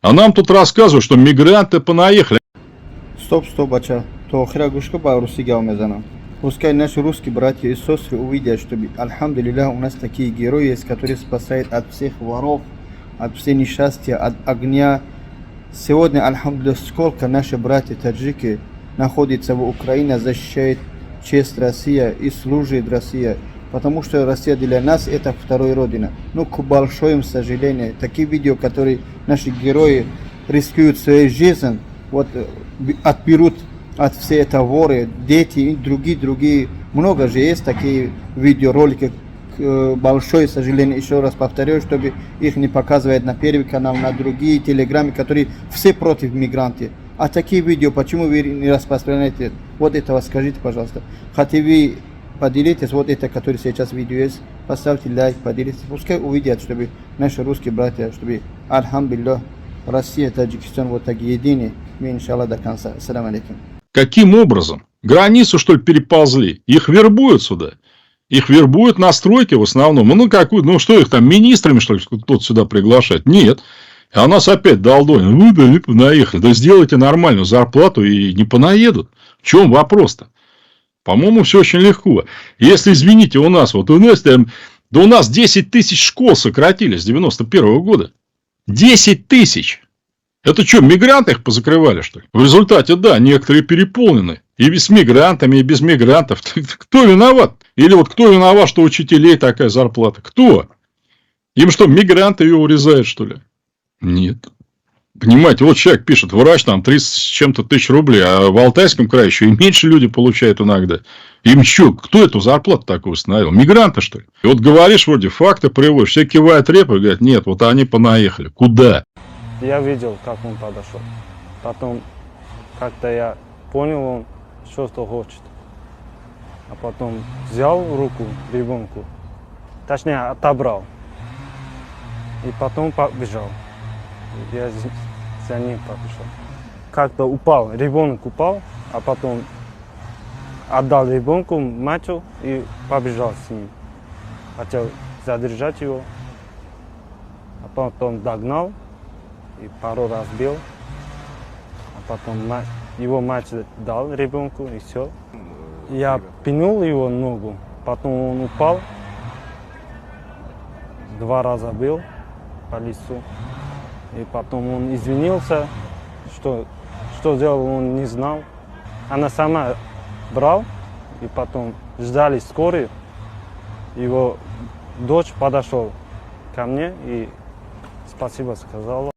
А нам тут рассказывают, что мигранты понаехали. Стоп, бача. То хрягушка по русски мезанам. Пускай наши русские братья и сестры увидят, что, альхамдулилля, у нас такие герои есть, которые спасают от всех воров, от всех несчастья, от огня. Сегодня, альхамдулилля, сколько наши братья таджики находятся в Украине, защищают честь России и служит Россия. Потому что Россия для нас это вторая родина. Но к большому сожалению, такие видео, которые наши герои рискуют свою жизнь, вот отберут от всей этой воры, дети и другие. Много же есть такие видеоролики. Большое сожаление, еще раз повторяю, чтобы их не показывать на первый канал, на другие телеграммы, которые все против мигрантов. А такие видео, почему вы не распространяете? Вот этого скажите, пожалуйста. Хотя вы поделитесь, вот это, который сейчас видео есть, поставьте лайк, поделитесь. Пускай увидят, чтобы наши русские братья, чтобы, альхамдулилля, Россия, Таджикистан вот так едины. Мы, иншаллах, до конца. Ассаламу алейкум. Каким образом? Границу, что ли, переползли? Их вербуют сюда? Их вербуют на стройке в основном. Ну, что их там, министрами, что ли, кто-то сюда приглашать? Нет. А нас опять долдонят. Вы да понаехали. Да сделайте нормальную зарплату и не понаедут. В чем вопрос-то? По-моему, все очень легко. Если, извините, у нас 10 тысяч школ сократили с 91 года. 10 тысяч. Это что, мигранты их позакрывали, что ли? В результате, да, некоторые переполнены. И с мигрантами, и без мигрантов. Кто виноват? Или вот кто виноват, что у учителей такая зарплата? Кто? Им что, мигранты ее урезают, что ли? Нет. Понимаете, вот человек пишет, врач там 30 с чем-то тысяч рублей, а в Алтайском крае еще и меньше люди получают иногда. Им что, кто эту зарплату такую установил? Мигранты, что ли? И вот говоришь, вроде факты приводишь, все кивают репой и говорят, нет, вот они понаехали. Куда? Я видел, как он подошел. Потом как-то я понял, он что хочет. А потом взял руку ребенку, точнее отобрал. И потом побежал. Я за ним побежал. Как-то упал, ребенок упал, а потом отдал ребенку матью и побежал с ним. Хотел задержать его, а потом догнал и пару раз бил. А потом его мать дал ребенку и все. Я пнул его ногу, потом он упал, 2 раза бил по лицу. И потом он извинился, что делал, он не знал. Она сама брал, и потом ждали скорую. Его дочь подошел ко мне и спасибо сказала.